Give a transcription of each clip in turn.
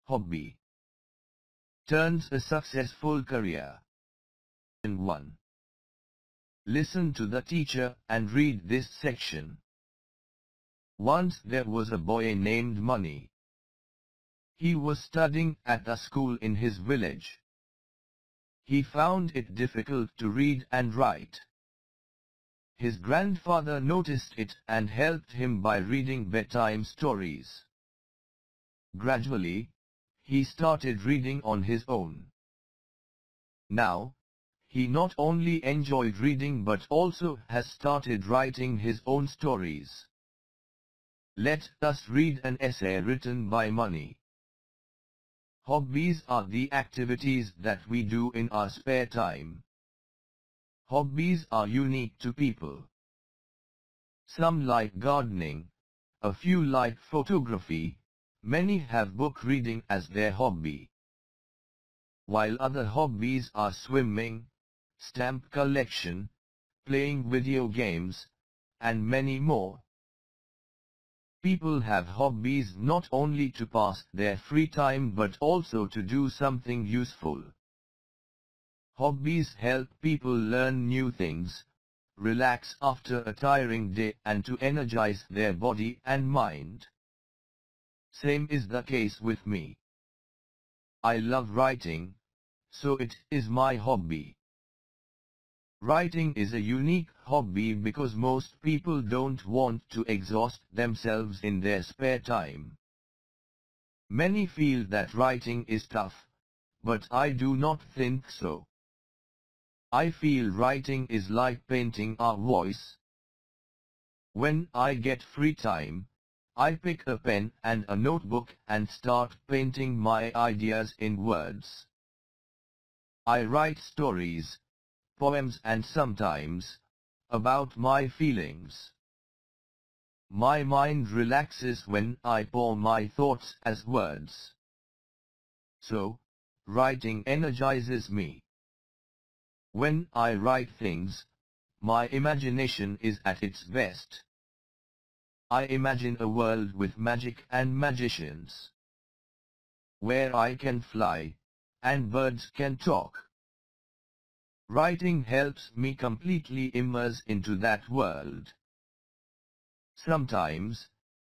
Hobby turns a successful career. 1. Listen to the teacher and read this section. Once there was a boy named Money. He was studying at a school in his village. He found it difficult to read and write. His grandfather noticed it and helped him by reading bedtime stories. Gradually, he started reading on his own. Now, he not only enjoyed reading but also has started writing his own stories. Let us read an essay written by Money. Hobbies are the activities that we do in our spare time. Hobbies are unique to people. Some like gardening, a few like photography, many have book reading as their hobby. While other hobbies are swimming, stamp collection, playing video games, and many more. People have hobbies not only to pass their free time but also to do something useful. Hobbies help people learn new things, relax after a tiring day and to energize their body and mind. Same is the case with me. I love writing, so it is my hobby. Writing is a unique hobby because most people don't want to exhaust themselves in their spare time. Many feel that writing is tough, but I do not think so. I feel writing is like painting our voice. When I get free time, I pick a pen and a notebook and start painting my ideas in words. I write stories, poems and sometimes, about my feelings. My mind relaxes when I pour my thoughts as words. So, writing energizes me. When I write things, my imagination is at its best. I imagine a world with magic and magicians, where I can fly, and birds can talk. Writing helps me completely immerse into that world. Sometimes,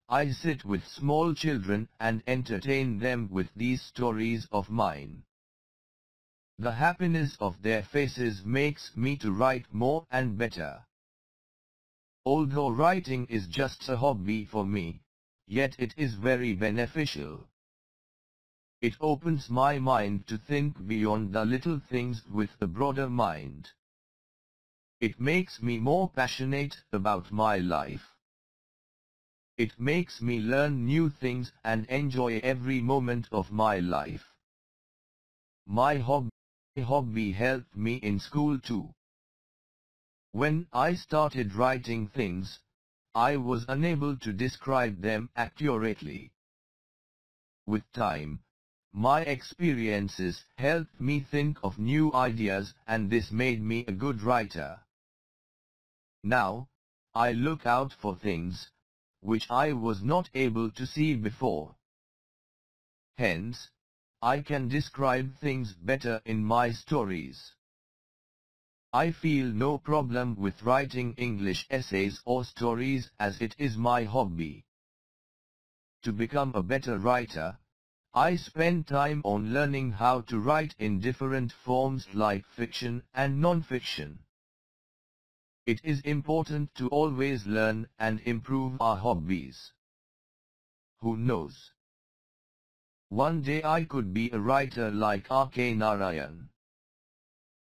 I sit with small children and entertain them with these stories of mine. The happiness of their faces makes me to write more and better. Although writing is just a hobby for me, yet it is very beneficial. It opens my mind to think beyond the little things with a broader mind. It makes me more passionate about my life. It makes me learn new things and enjoy every moment of my life. My hobby helped me in school too. When I started writing things, I was unable to describe them accurately. With time, my experiences helped me think of new ideas and this made me a good writer. Now, I look out for things, which I was not able to see before. Hence, I can describe things better in my stories. I feel no problem with writing English essays or stories as it is my hobby. To become a better writer, I spend time on learning how to write in different forms like fiction and non-fiction. It is important to always learn and improve our hobbies. Who knows? One day I could be a writer like R.K. Narayan.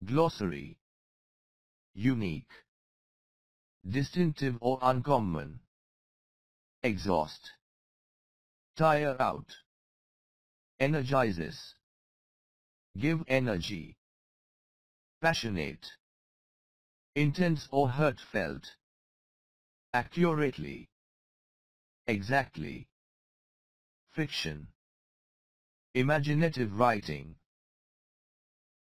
Glossary. Unique. Distinctive or uncommon. Exhaust. Tire out. Energizes. Give energy. Passionate. Intense or heartfelt. Accurately. Exactly. Fiction. Imaginative writing.